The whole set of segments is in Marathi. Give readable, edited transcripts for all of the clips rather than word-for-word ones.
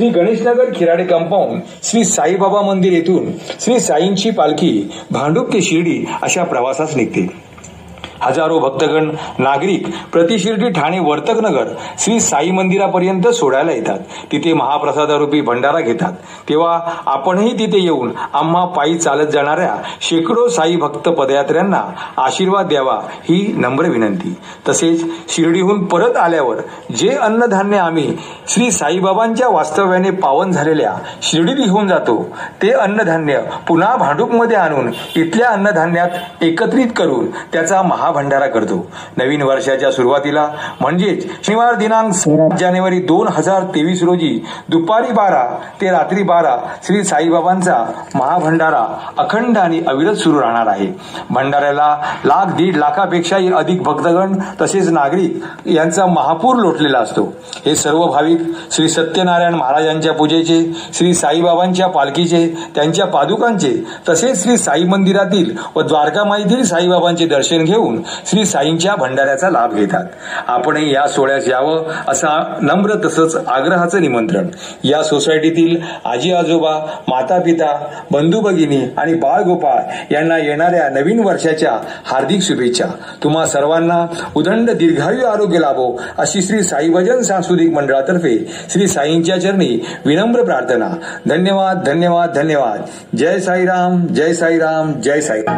श्री गणेशनगर खिराडे कंपाऊंड श्री साईबाबा मंदिर येथून श्री साईंची पालखी भांडूप ते शिर्डी अशा प्रवासास निघते. हजारो भक्तगण नागरिक प्रति शिर्डी ठाणे वर्तकनगर श्री साई मंदिरापर्यंत सोडायला येतात. तिथे महाप्रसादारूपी भंडारा घेतात. तेव्हा आपणही तिथे येऊन आम्हा पायी चालत जाणाऱ्या शेकडो साई भक्त पदयात्र्यांना आशीर्वाद द्यावा ही नम्र विनंती. तसेच शिर्डीहून परत आल्यावर जे अन्नधान्य आम्ही श्री साईबाबांच्या वास्तव्याने पावन झालेल्या शिर्डीत घेऊन जातो ते अन्नधान्य पुन्हा भांडूपमध्ये आणून इथल्या अन्नधान्यात एकत्रित करून त्याचा भंडारा करतो. नवीन वर्षाच्या सुरुवातीला म्हणजेच शनिवार दिनांक 13 जानेवारी 2023 रोजी दुपारी 12 ते रात्री 12 श्री साईबाबांचा महाभंडारा अखंड आणि अविरत सुरू राहणार आहे. भंडाऱ्याला 1,00,000-1.5 लाखापेक्षाही अधिक भक्तगण तसेच नागरिक यांचा महापूर लोटलेला असतो. हे सर्व भाविक श्री सत्यनारायण महाराजांच्या पूजेचे, श्री साईबाबांच्या पालखीचे, त्यांच्या पादुकांचे तसेच श्री साई मंदिरातील व द्वारकामाईतील साईबाबांचे दर्शन घेऊन श्री साईंच्या भंडाऱ्याचा लाभ घेतात. आपणही या सोहळ्यास यावं असा नम्र तसंच आग्रहाचं निमंत्रण. या सोसायटीतील आजी आजोबा, माता पिता, बंधू भगिनी आणि बाळगोपाळ यांना येणाऱ्या नवीन वर्षाच्या हार्दिक शुभेच्छा. तुम्हा सर्वांना उदंड दीर्घायू आरोग्य लाभो अशी श्री साई भजन सांस्कृतिक मंडळातर्फे श्री साईंच्या चरणी विनम्र प्रार्थना. धन्यवाद धन्यवाद धन्यवाद. जय साईराम जय साईराम जय साईराम.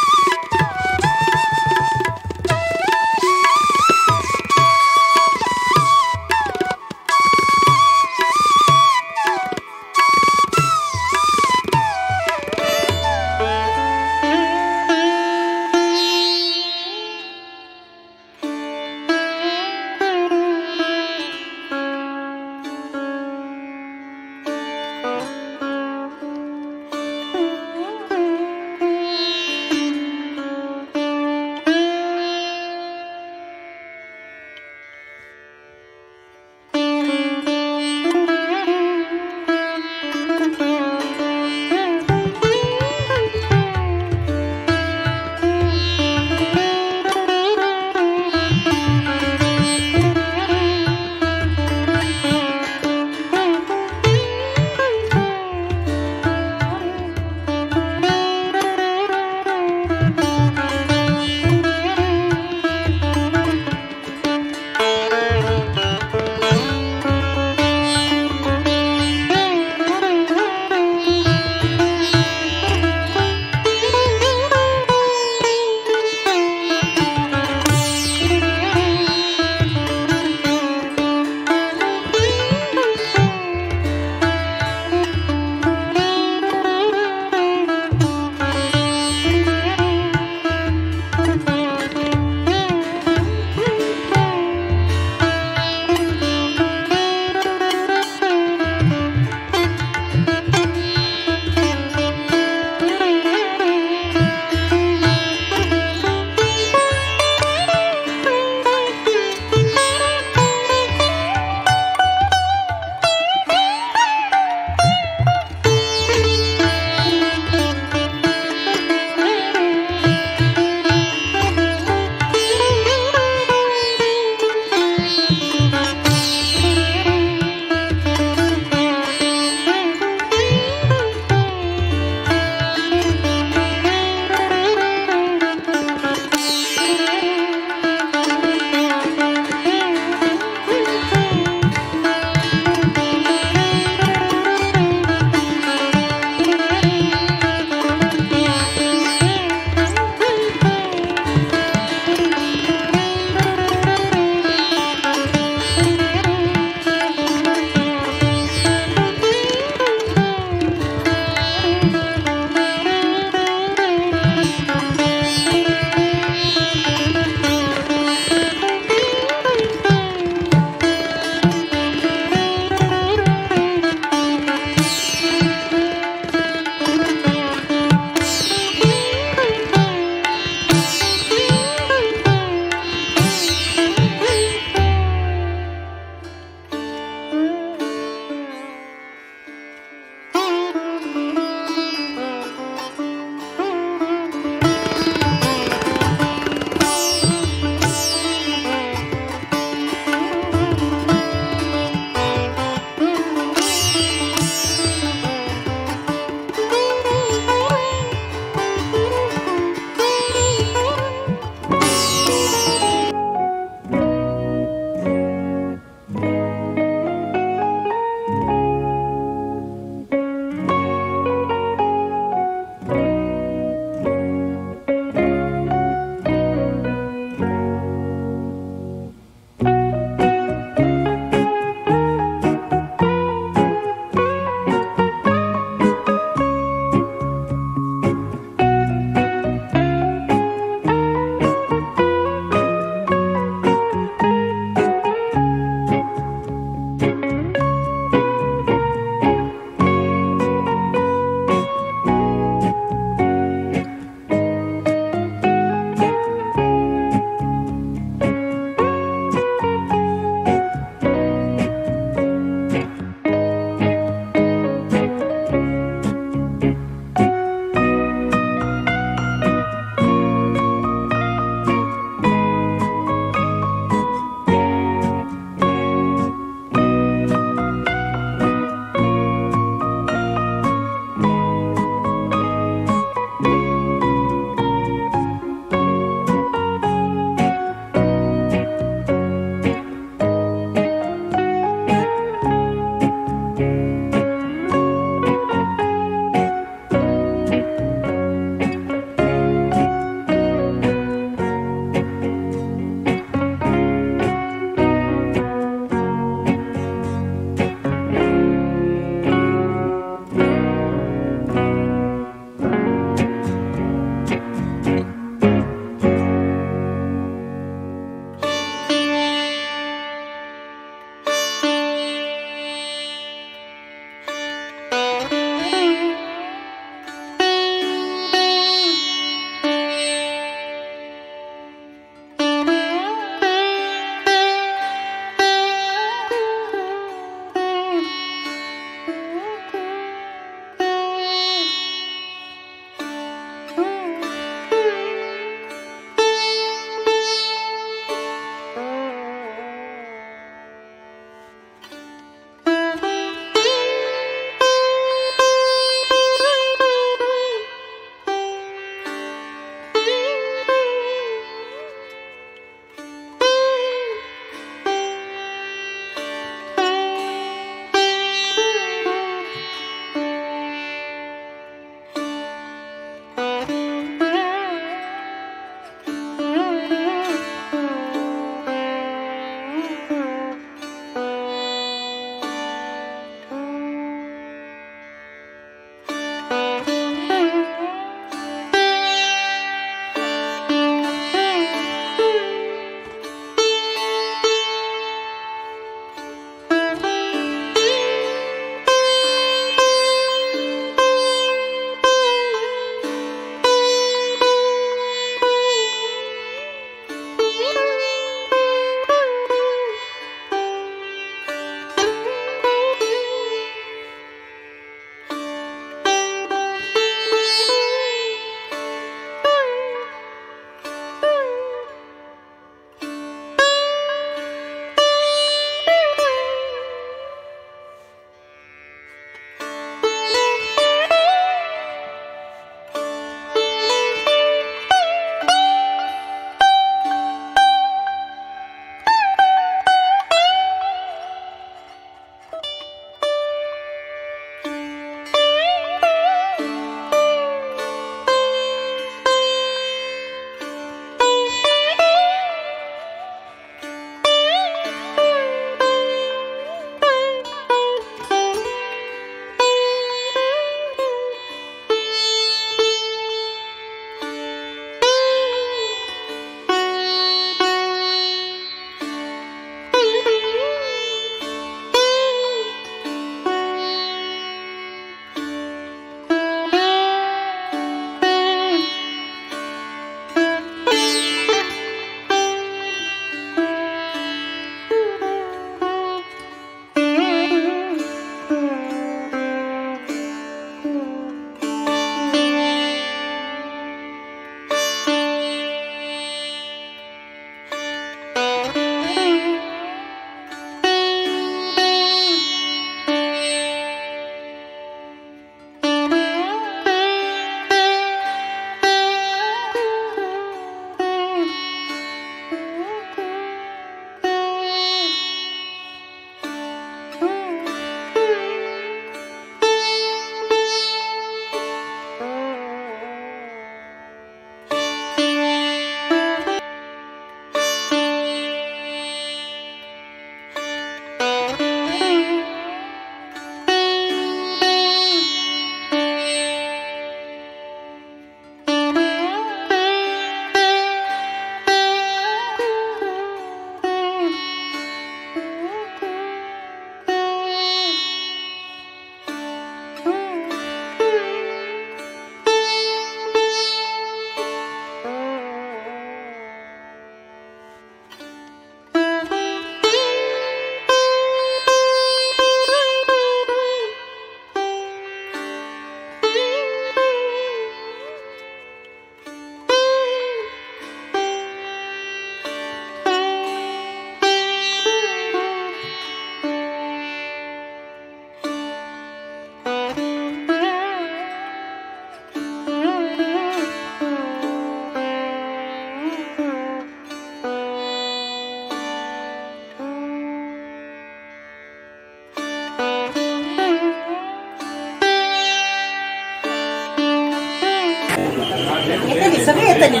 झाली.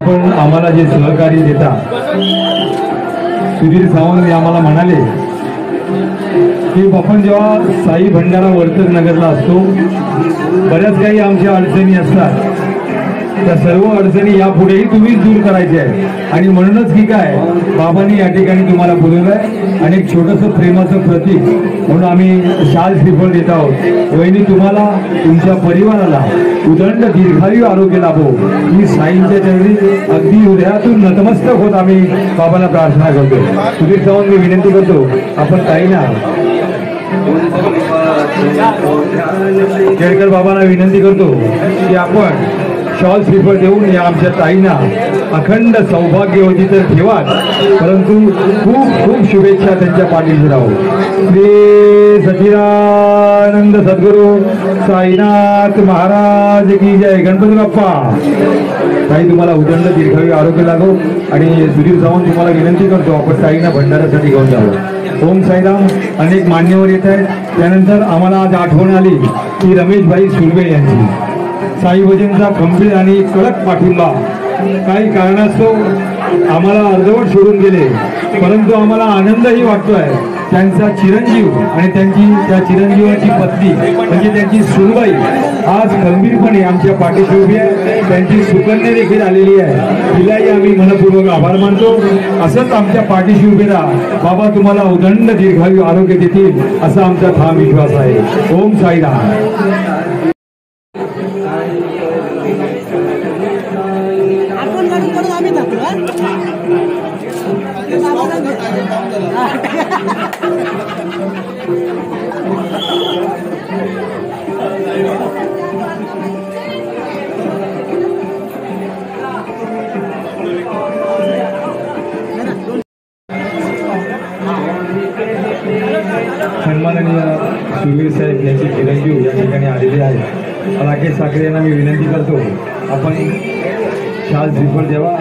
पण आम्हाला जे सहकार्य देता सुधीर सावंत आम्हाला म्हणाले की आपण जेव्हा साई भंडारा वर्तक नगरला असतो बऱ्याच काही आमच्या अडचणी असतात त्या सर्व अडचणी यापुढेही तुम्हीच दूर करायचे आहे आणि म्हणूनच की काय बाबांनी या ठिकाणी तुम्हाला बोलवलंय आणि एक छोटंसं प्रेमाचं प्रतीक म्हणून आम्ही शाल श्रीफळ देत आहोत. वहिनी तुम्हाला तुमच्या परिवाराला उदंड दीर्घायू आरोग्य लाभो ही साईंच्या चरणी अगदी हृदयातून नतमस्तक होत आम्ही बाबांना प्रार्थना करतो. सुधीर सावंत मी विनंती करतो आपण काही ना केळकर बाबांना विनंती करतो की आपण शॉल श्रीफळ देऊन या आमच्या ताईंना अखंड सौभाग्यवती तर ठेवा परंतु खूप खूप शुभेच्छा त्यांच्या पाठीशी राहू. श्री सच्चिदानंद सद्गुरू साईनाथ महाराज की जय. गणपती बाप्पा. ताई तुम्हाला उदंड दीर्घायू आरोग्य लागो आणि सुधीर सावंत तुम्हाला विनंती करतो आपण ताईंना भंडाऱ्यासाठी घेऊन जावं. ओम साईराम. अनेक मान्यवर येत आहेत. त्यानंतर आम्हाला आज आठवण आली की रमेशभाई सुर्वे यांची साई भजनचा खंबीर आणि कडक पाठिंबा काही कारणास्तव आम्हाला अर्धवट सोडून गेले परंतु आम्हाला आनंदही वाटतोय त्यांचा चिरंजीव आणि त्या चिरंजीवाची पत्नी म्हणजे त्यांची सुनबाई आज खंबीरपणे आमच्या पाठीशी उभी आहे. त्यांची सुकन्या देखील आलेली आहे. तिलाही आम्ही मनपूर्वक आभार मानतो. असंच आमच्या पाठीशी उभे राहा. बाबा तुम्हाला उदंड दीर्घायू आरोग्य देतील असा आमचा ठाम विश्वास आहे. ओम साईराम. सन्माननीय सुर्वे साहेब यांचे चिरंजीव या ठिकाणी आलेले आहेत. राकेश साखरे यांना मी विनंती करतो आपण शाल श्रीफळ देवा.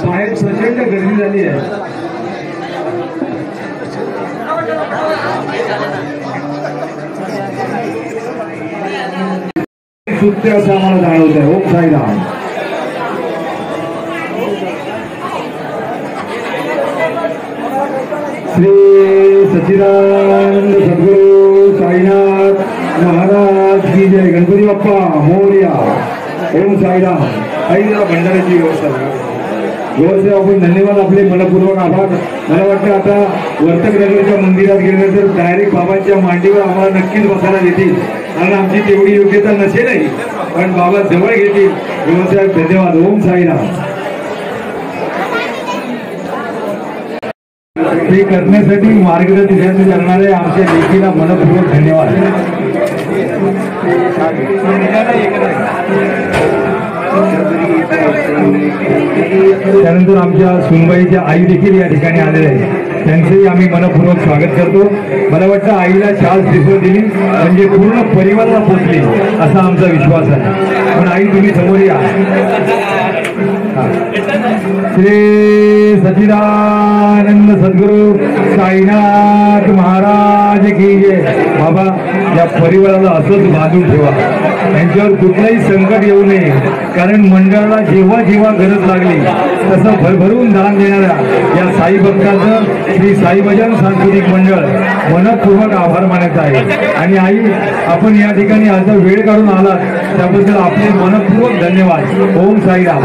बाहेर प्रचंड गर्दी झाली आहे. सुट्टे असं आम्हाला जाणवत आहे. ओम साईराम. श्री सच्चिदानंद सद्गुरु साईनाथ महाराज की जय. गणपती बाप्पा मोरया. ओम साईराम. काही भंडाऱ्याची व्यवस्था आपण धन्यवाद. आपले मनपूर्वक आभार. मला वाटतं आता वर्तकनगरच्या मंदिरात गेल्यानंतर डायरेक्ट बाबांच्या मांडीवर आम्हाला नक्कीच बसायला देतील, कारण आमची तेवढी योग्यता नसेलही, पण बाबा जवळ घेतील. व्यवसाय धन्यवाद. ओम साईराम. ते करण्यासाठी मार्गदर्शन करणारे आमच्या लेखीला मनपूर्वक धन्यवाद. त्यानंतर आमच्या सुनबाईच्या आई देखील या ठिकाणी आलेल्या आहेत. त्यांचंही आम्ही मनपूर्वक स्वागत करतो. मला वाटतं आईला शाल श्रीफळ दिली म्हणजे पूर्ण परिवाराला पोचली असा आमचा विश्वास आहे. पण आई तुम्ही समोर या. श्री सच्चिदानंद सद्गुरु साईनाथ महाराज की जय. बाबा या परिवाराला असंच बांधून ठेवा. त्यांच्यावर कुठलंही संकट येऊ नये, कारण मंडळाला जेव्हा जेव्हा गरज लागली तसं भरभरून दान देणाऱ्या या साई भक्ताचं श्री साई भजन सांस्कृतिक मंडळ मनपूर्वक आभार मानत आहे. आणि आई, आपण या ठिकाणी आज वेळ काढून आलात त्याबद्दल आपले मनपूर्वक धन्यवाद. ओम साईराम.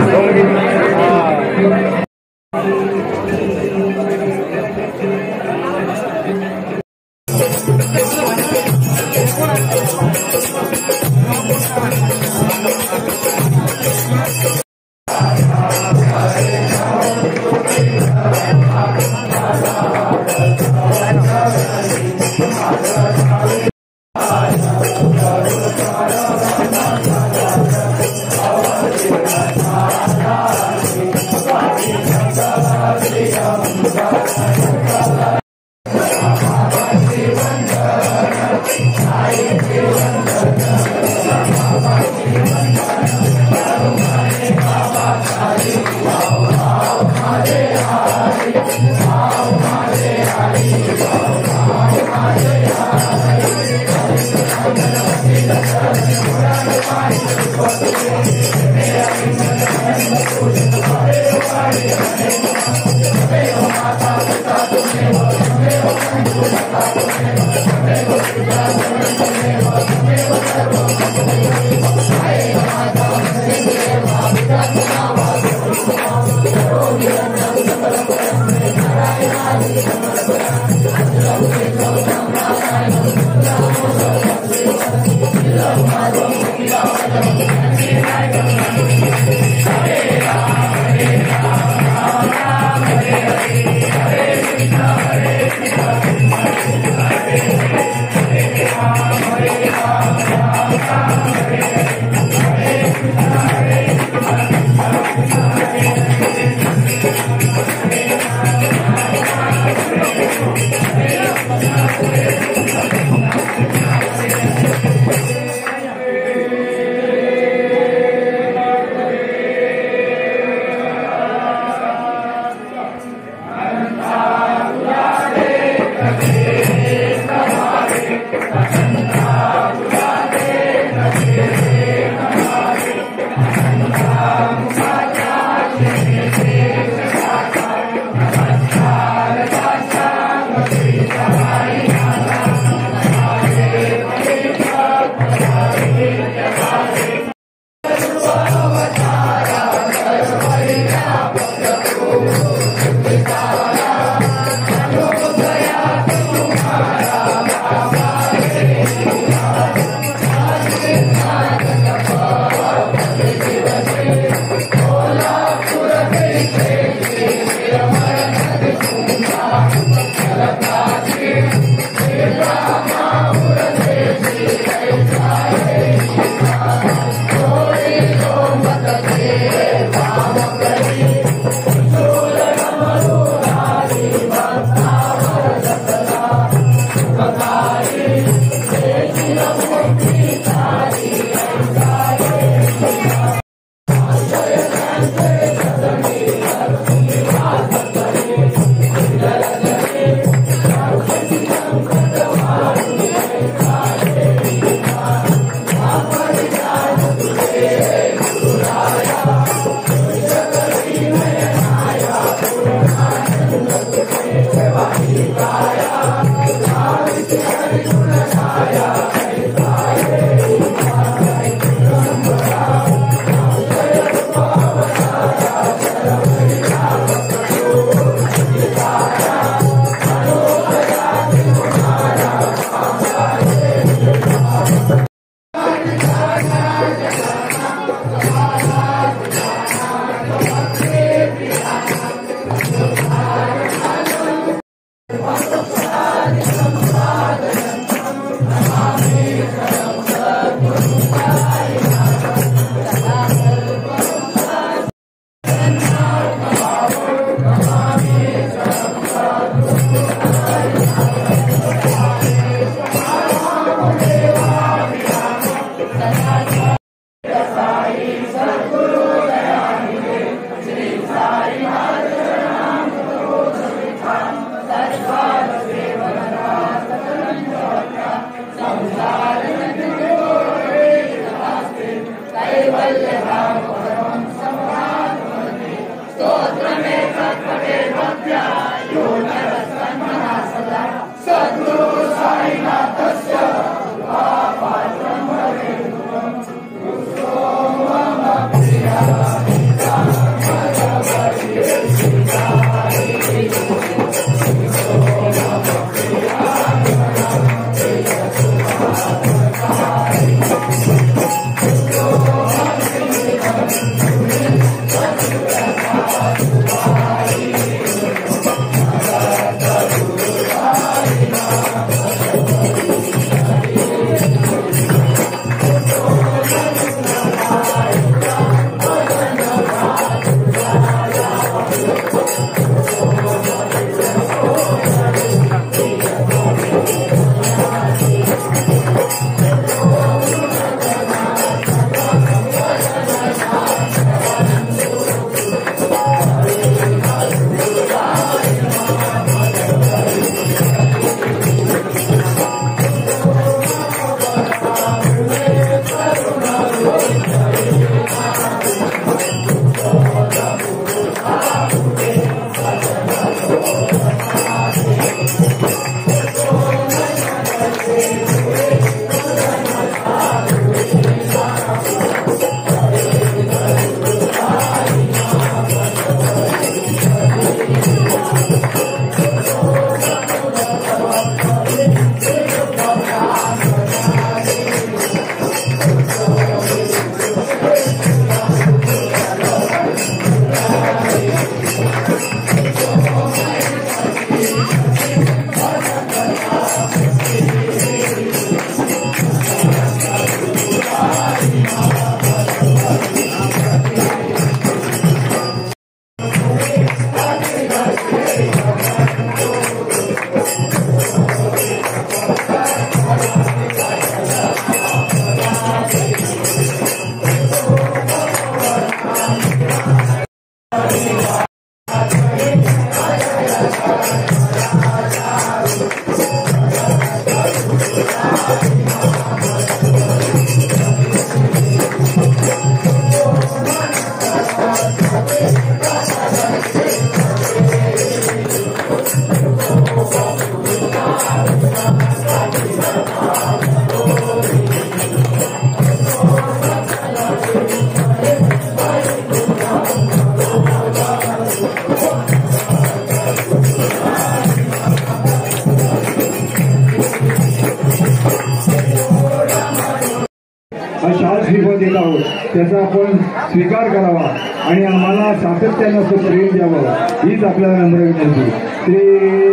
शाल श्रीफळ देत आहोत त्याचा आपण स्वीकार करावा आणि आम्हाला सातत्यानं असं प्रेम द्यावं हीच आपल्याला नम्र विनंती. श्री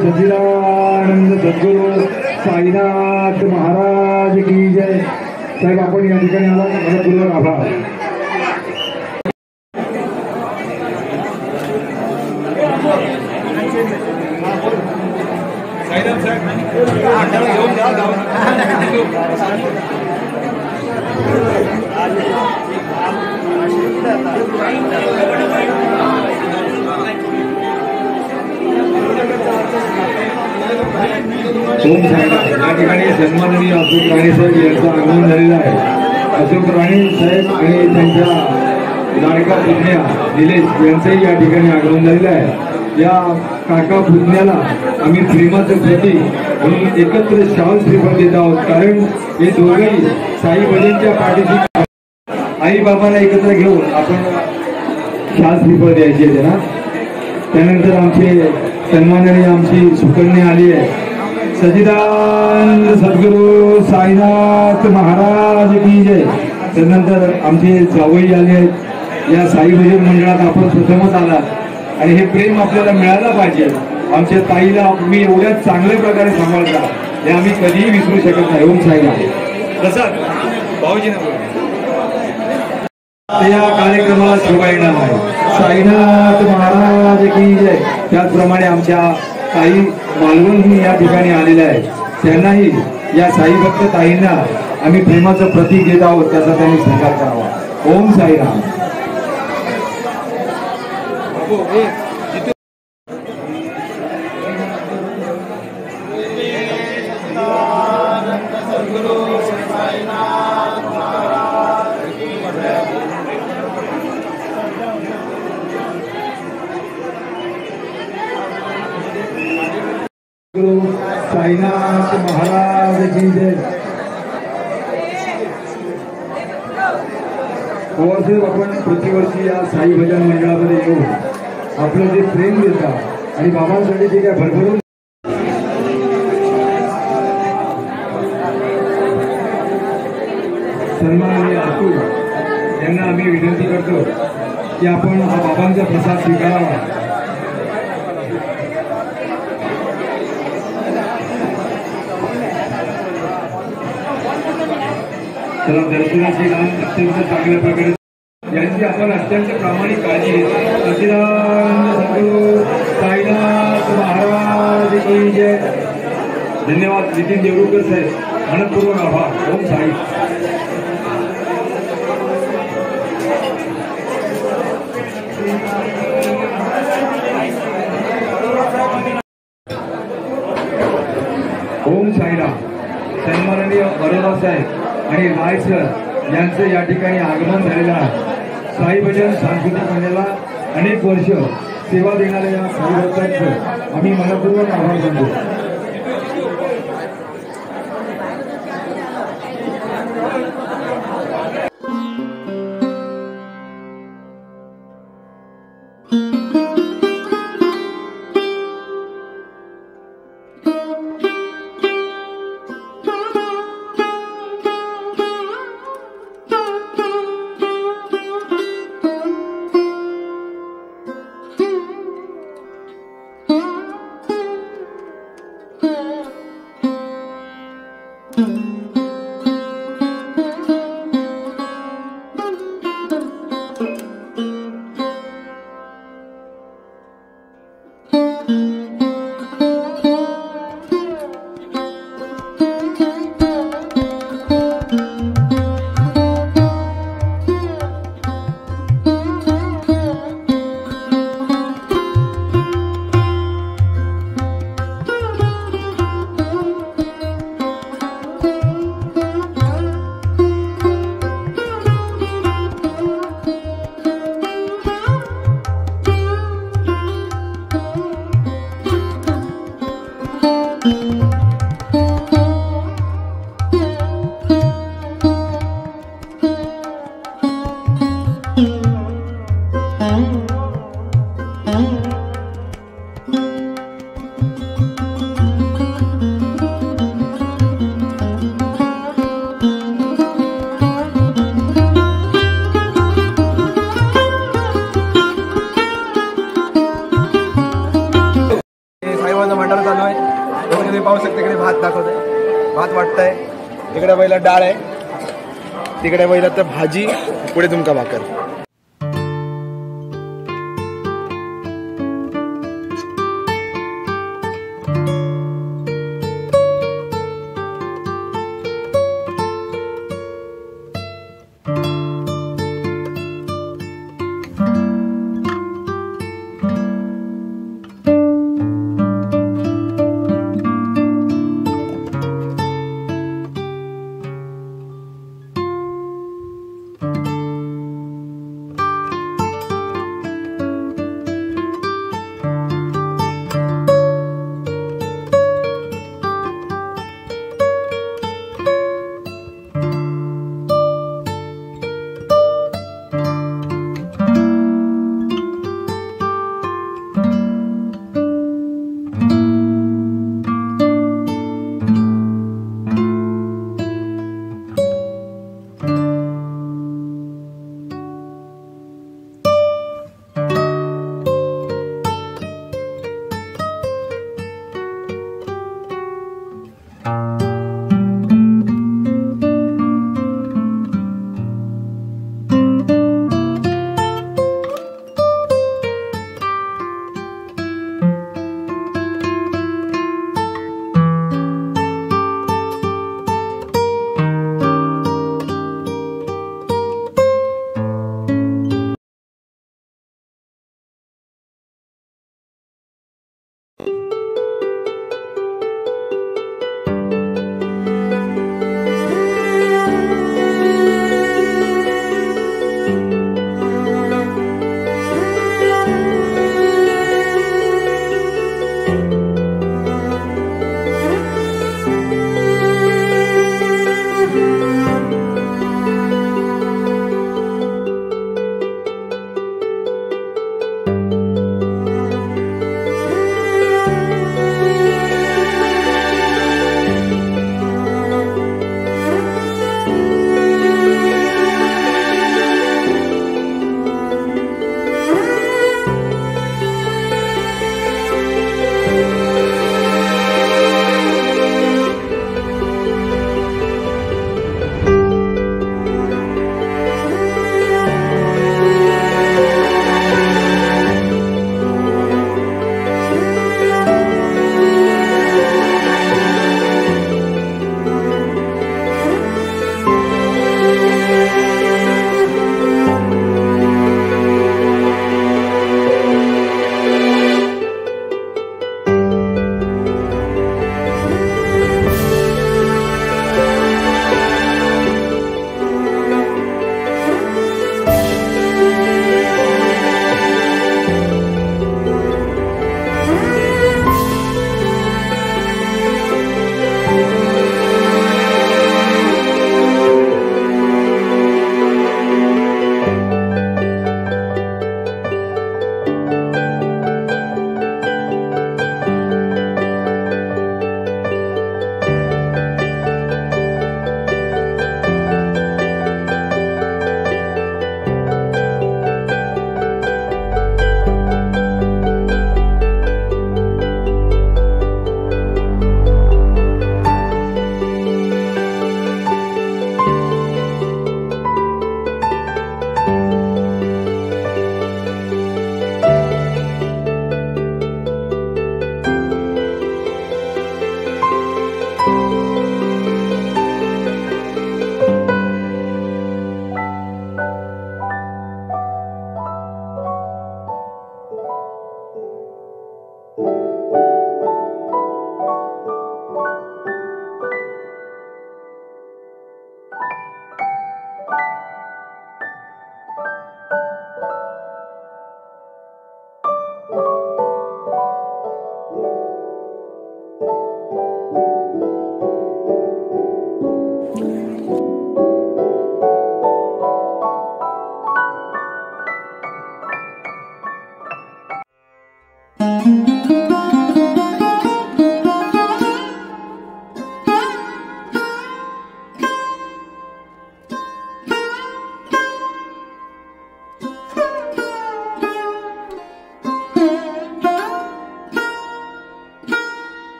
सच्चिदानंद सद्गुरू साईनाथ महाराज की जय. साहेब आपण या ठिकाणी आला मनपूर्वक आभार. या ठिकाणी सन्माननीय अशोक राणे साहेब यांचं आगमन झालेलं आहे. अशोक राणे साहेब आणि त्यांच्या लाडका पुतण्या निलेश यांचंही या ठिकाणी आगमन झालेलं आहे. या काका पुतण्याला आम्ही प्रेमाचं प्रतीक म्हणून एकत्र शाल श्रीफळ देत आहोत. कारण हे दोघंही साई भजनच्या पाठीशी आई बाबाला एकत्र घेऊन आपण शाल श्रीफळ द्यायची आहे ना. त्यानंतर आमचे सन्माननीय आमची सुकन्या आली आहे. सच्चिदानंद सद्गुरू साईनाथ महाराज की जय. त्यानंतर आमचे जावई आले आहेत. या साई भजन मंडळात आपण प्रथमच आलात आणि हे प्रेम आपल्याला मिळालं पाहिजे. आमच्या ताईला तुम्ही एवढ्या चांगल्या प्रकारे सांभाळता हे आम्ही कधीही विसरू शकत नाही. ओम साईला तसंच भाऊजी या कार्यक्रमाला शोभा येणार आहे. साईनाथ महाराज की जय. त्याचप्रमाणे आमच्या ताई मालवणहून या ठिकाणी आलेल्या आहेत. त्यांनाही या साईभक्त ताईंना आम्ही प्रेमाचं प्रतीक देत आहोत त्याचा त्यांनी स्वीकार करावा. ओम साईराम. साईनाथ महाराज की जय. पवारसाहेब आपण प्रतिवर्षी या साई भजन मंडळामध्ये येऊन आपलं जे प्रेम देतात आणि बाबांसाठी जे काय भरभरून सन्माननीय अतुल यांना आम्ही विनंती करतो की आपण हा बाबांचा प्रसाद स्वीकारावा. तर दर्शनाची लहान अत्यंत चांगल्या प्रकारे यांची आपण अत्यंत प्रामाणिक काळजी घेतो. सच्चिदानंद सद्गुरू साईनाथ महाराज की जय. धन्यवाद. नितीन देवरुखकर साहेब मनपूर्वक आभार. ओम साई. ओम साईराम. सन्माननीय अरोरा साहेब आणि राय सर यांचं या ठिकाणी आगमन झालेलं आहे. साई भजन सांस्कृतिक मंडळाला अनेक वर्ष सेवा देणाऱ्या या साई भक्तांचं आम्ही मनपूर्वक आभार मानतो. जेवणाचा भंडारा चालू आहे. इकडे तुम्ही पाहू शकता, इकडे भात दाखवतोय, भात वाटतंय. इकडे पहिला डाळ आहे, तिकडे पहिला तर भाजी, पुढे झुणका भाकर.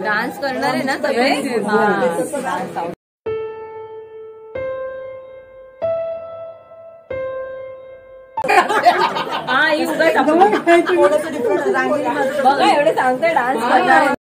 डान्स करणार आहे ना सगळे. बघा एवढे सांगते डान्स करणार.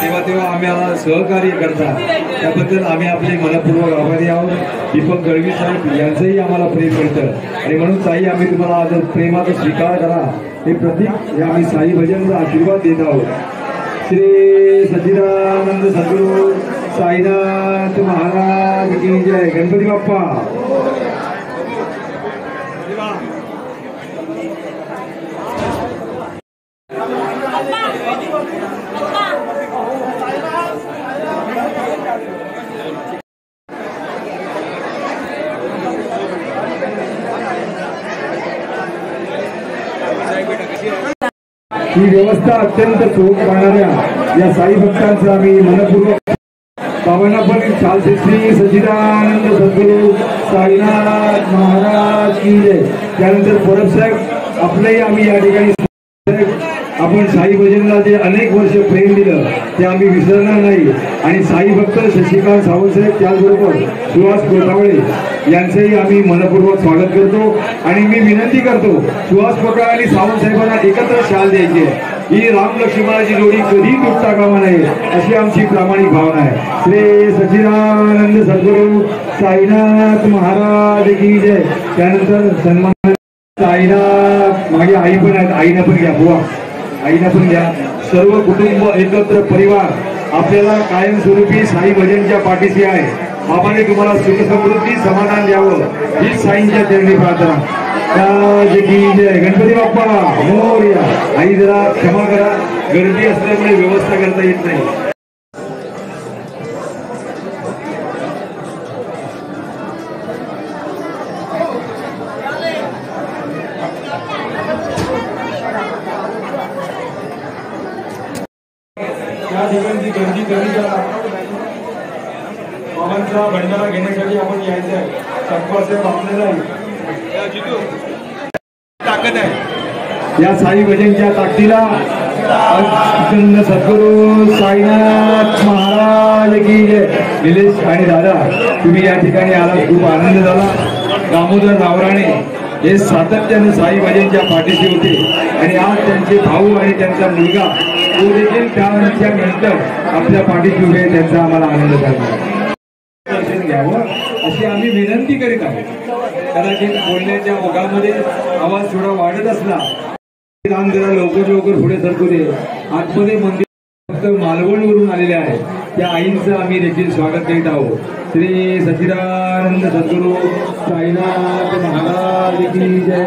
तेव्हा तेव्हा आम्हाला सहकार्य करता त्याबद्दल आम्ही आपले मनपूर्वक आभारी आहोत. दीपक गळवी साहेब यांचंही आम्हाला प्रेम मिळतं आणि म्हणून ताई आम्ही तुम्हाला आज प्रेमाचा स्वीकार करा हे प्रतीक हे आम्ही साई भजनचा आशीर्वाद देत आहोत. श्री सच्चिदानंद सद्गुरू साईनाथ महाराज की जय. गणपती बाप्पा. ही व्यवस्था अत्यंत सुख पाहणाऱ्या या साई भक्तांचं आम्ही मनपूर्वक बाबांना पण चालते. श्री सच्चिदानंद सद्गुरू साईनाथ महाराज की जय. त्यानंतर परब साहेब आपलंही आम्ही या ठिकाणी आपण साई भजनला जे अनेक वर्ष प्रेम दिलं ते आम्ही विसरणार नाही आणि साई भक्त शशिकांत सावंतसाहेब त्याचबरोबर सुहास कोठावळे यांचंही आम्ही मनपूर्वक स्वागत करतो आणि मी विनंती करतो सुहास कोठावळे आणि सावंतसाहेबांना एकत्र शाल द्यायची ही राम लक्ष्मणाची जोडी कधी तुटता कामा नये अशी आमची प्रामाणिक भावना आहे. श्री सच्चिदानंद सद्गुरू साईनाथ महाराज की जय. त्यानंतर सन्मान साईनाथ माझी आई पण आहेत, आईनं पण घ्या बुवा, आईनं पण घ्या. सर्व कुटुंब एकत्र परिवार आपल्याला कायमस्वरूपी साई भजनच्या पाठीशी आहे. बाबाने तुम्हाला सुख समृद्धी समाधान द्यावं ही साईंच्या चरणी प्रार्थना. गणपती बाप्पा मोरया. आई जरा क्षमा करा, गर्दी असल्यामुळे व्यवस्था करता येत नाही. या ठिकाणची गर्दी कमी करा. बाबांचा भंडारा घेण्यासाठी आपण यायचं आहे. चक्कासाहेब आपल्याला ताकद आहे. या साई भजनच्या ताकदीला सद्गुरू साईनाथ महाराज की जय. निलेश आणि दादा तुम्ही या ठिकाणी आला, खूप आनंद झाला. दामोदर रावराणे हे सातत्याने साई भजनच्या पाठीशी होते आणि आज त्यांचे भाऊ आणि त्यांचा मुलगा तो देखील त्यांच्या नंतर आपल्या पाठीशी उभे, त्यांचा आम्हाला आनंद झाला. दर्शन घ्यावं अशी आम्ही विनंती करीत आहोत. कदाचित बोलण्याच्या ओघामध्ये आवाज थोडा वाढत असला काम जरा लवकर पुढे सरकू दे. आतमध्ये मंदिर फक्त मालवणवरून आलेले आहे त्या आईंचं आम्ही देखील स्वागत करीत आहोत. श्री सच्चिदानंद सद्गुरू साईनाथ महाराज की जय.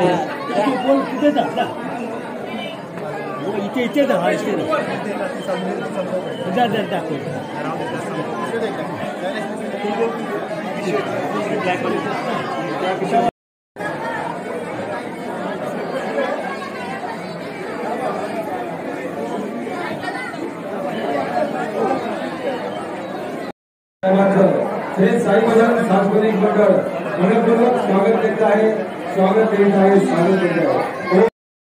श्री साई भजन सांस्कृतिक मंडळ मनपूर्वक स्वागत करीत आहे, स्वागत करीत आहे, स्वागत करीत आहे.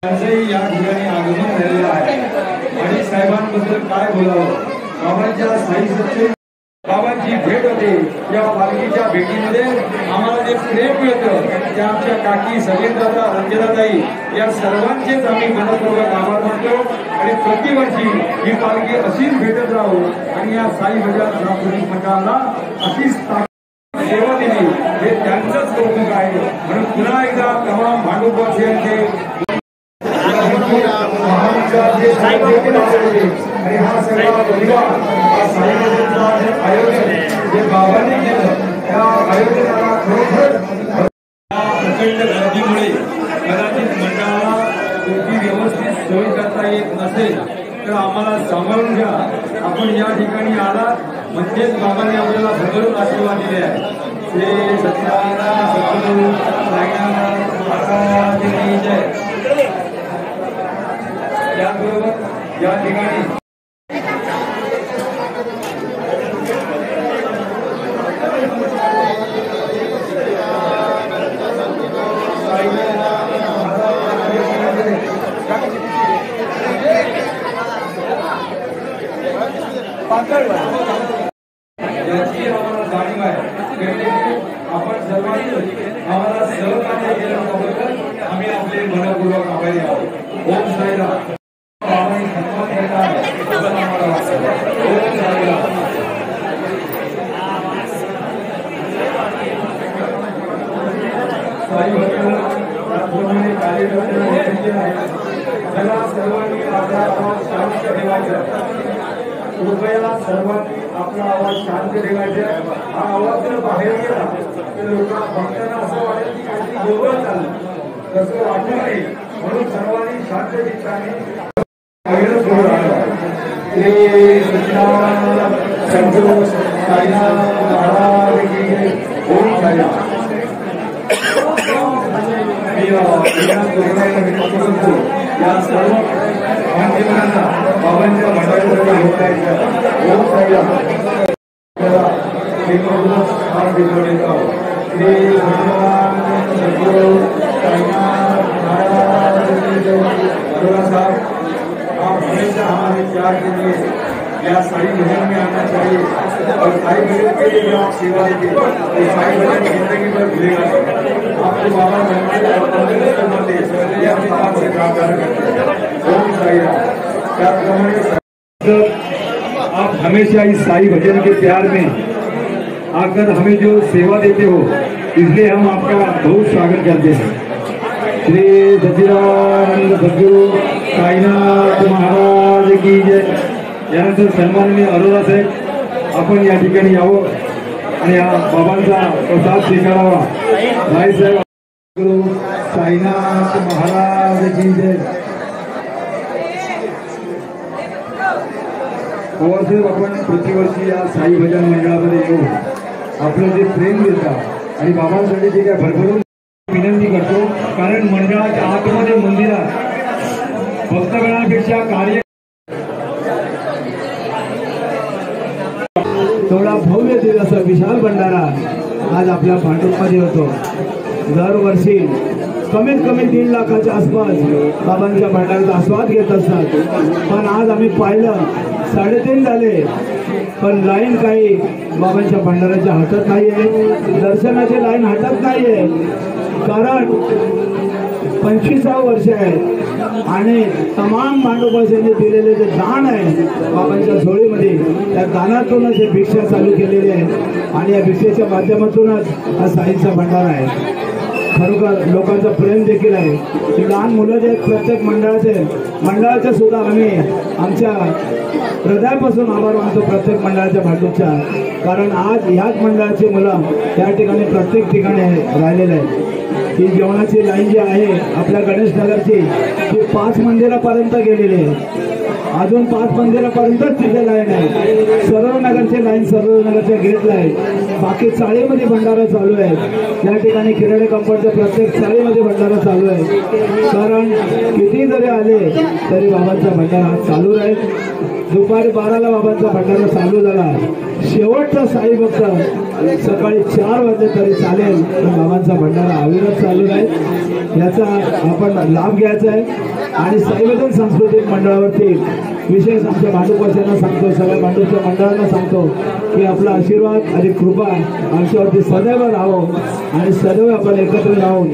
त्यांचंही या ठिकाणी आगमन झालेलं आहे आणि साहेबांबद्दल काय बोलावं. बाबांच्या साई सच्चे बाबांची भेट होते. या पालखीच्या भेटीमध्ये आम्हाला जे प्रेम मिळतं त्या आमच्या काकी सगळेंद्रता रंजनाताई या सर्वांचेच आम्ही मनपूर्वक आभार मानतो आणि प्रतिवर्षी ही पालखी अशीच भेटत राहू आणि या साई भजन सांस्कृतिक मंडळाला अशीच सेवा दिली हे त्यांचंच कौतुक आहे. म्हणून पुन्हा एकदा तमाम भांडुपवासियांचे आणि हा सगळा परिवार साई भजनचं आयोजन जे बाबांनी केलं त्या आयोजनाला खरोखर प्रचंड गर्दीमुळे कदाचित मंडळाला कोणती व्यवस्थित सोय करता येत नसेल तर आम्हाला सांभाळून घ्या. आपण या ठिकाणी आलात म्हणजेच बाबांनी आपल्याला भरभरून आशीर्वाद दिले आहे. श्री सच्चिदानंद सद्गुरू साईनाथ महाराज की जय. याबरोबर या ठिकाणी याची आम्हाला जाणीव आहे. आपण सर्वांनी आम्हाला सहकार्य केल्याबद्दल आम्ही आपले मनपूर्वक आभारी आहोत. ओम साईराम. सन्मान करता आम्हाला वाटतं. कृपया सर्वांनी आपला आवाज शांत ठेवायचा. हा आवाज जर बाहेर गेला तर लोक भक्तांना असं वाटेल की काहीतरी गोंधळ चालला, तसं वाटू नये म्हणून सर्वांनी शांत चित्ताने श्री सच्चिदानंद सद्गुरु साईनाथ महाराज की जय. ओम साईनाथ. या सर्व मान्यवरांना बाबांच्या मंडळाच्या लोकांच्या ओम साईनाथ. श्री सच्चिदानंद सद्गुरु साईनाथ महाराज की जय. साहब, आप हमेशा हमारे प्यार के लिए या साई भजन में आना चाहिए और साई भजन के लिए आप सेवा देंगे तो साई भजन जिंदगी भर मिलेगा. आपको बाबा बनते और तंदुरुस्त बनते ये अपने आप से प्राप्त करते. ओम साई त्याप्रमाणे आप हमेशा इस साई भजन के प्यार में आकर हमें जो सेवा देते हो इसलिए हम आपका बहुत स्वागत करते हैं. श्री सच्चिदानंद सद्गुरु साईनाथ महाराज की जय. यानंतर सन्माननीय अरोरा साहेब आपण या ठिकाणी यावं आणि या बाबांचा प्रसाद स्वीकारावा. राय साहेब. गुरु साईनाथ महाराज की जय. पवारसाहेब, आपण प्रतिवर्षी या साई भजन मंडळामध्ये येऊ आपलं जे प्रेम देतात आणि बाबांसाठी जे काय भरभरून विनंती करतो, कारण मंडळाच्या आतमध्ये मंदिरात भक्तगणापेक्षा कार्य थोडा भव्य दिवस विशाल भंडारा आज आपल्या भांडूपमध्ये होतो. दरवर्षी कमीत कमी 1.5 लाखाच्या आसपास बाबांच्या भंडाराचा आस्वाद घेत असतात. पण आज आम्ही पाहिलं 3.5 झाले, पण लाईन काही बाबांच्या भंडाराच्या हटत नाहीये, दर्शनाची लाईन हटत नाहीये. कारण 25 वर्ष आहे आणि तमाम भांडोबाशांनी दिलेले जे दान आहे बाबांच्या झोळीमध्ये, त्या दानातूनच हे भिक्षा चालू केलेली आहे आणि या भिक्षेच्या माध्यमातूनच हा साईंचा भंडारा आहे. खरोखर लोकांचं प्रेम देखील आहे. की लहान मुलं जे प्रत्येक मंडळाचे सुद्धा आम्ही आमच्या हृदयापासून आभार मानतो प्रत्येक मंडळाच्या भांडूपच्या. कारण आज ह्याच मंडळाची मुलं त्या ठिकाणी प्रत्येक ठिकाणी राहिलेले आहेत. ही जेवणाची लाईन जी आहे आपल्या गणेश नगरची ती 5 मंदिरापर्यंत गेलेली आहे. अजून 5 मंदिरापर्यंतच तिथे लाईन आहे. सर्व नगरची लाईन सर्व नगरच्या गेटला आहे. बाकी चाळीमध्ये भंडारा चालू आहे. या ठिकाणी किराडे कंपाऊंडच्या प्रत्येक चाळीमध्ये भंडारा चालू आहे. कारण किती जरी आले तरी बाबांचा भंडारा चालू राहील. दुपारी 12ला बाबांचा भंडारा चालू झाला. शेवटचा साई भक्त सकाळी 4 वाजले तरी चालेल, पण बाबांचा भंडारा अविरत चालू राहील. याचा आपण लाभ घ्यायचा आहे. आणि साईभजन सांस्कृतिक मंडळावरती विशेष आमच्या भांडूपवासियांना सांगतो, सगळ्या भांडूपच्या मंडळांना सांगतो की आपला आशीर्वाद आणि कृपा आमच्यावरती सदैव राहो आणि सदैव आपण एकत्र राहून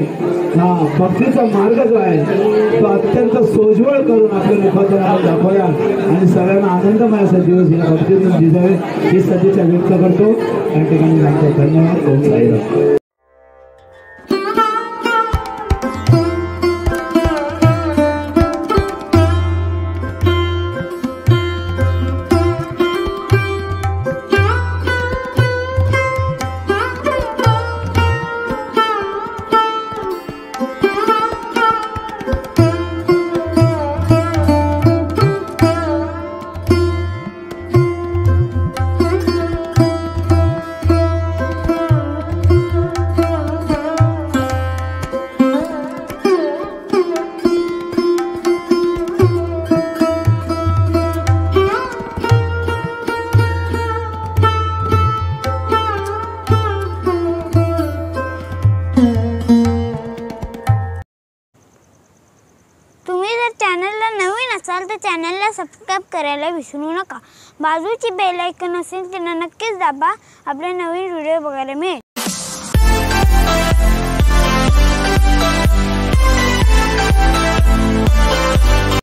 हा भक्तीचा मार्ग जो आहे तो अत्यंत सोज्वळ करून आपल्या मुखातून आपण दाखवूया आणि सगळ्यांना आनंदमय असा दिवस या भक्तीतून जिजावे ही सदिच्छा व्यक्त करतो. या ठिकाणी सांगतो. धन्यवाद. ओम साईराम. तर चॅनलला सबस्क्राइब करायला विसरू नका. बाजूची बेल आयकॉन असेल त्यांना नक्कीच दाबा. आपले नवीन व्हिडिओ बघायला मिळेल.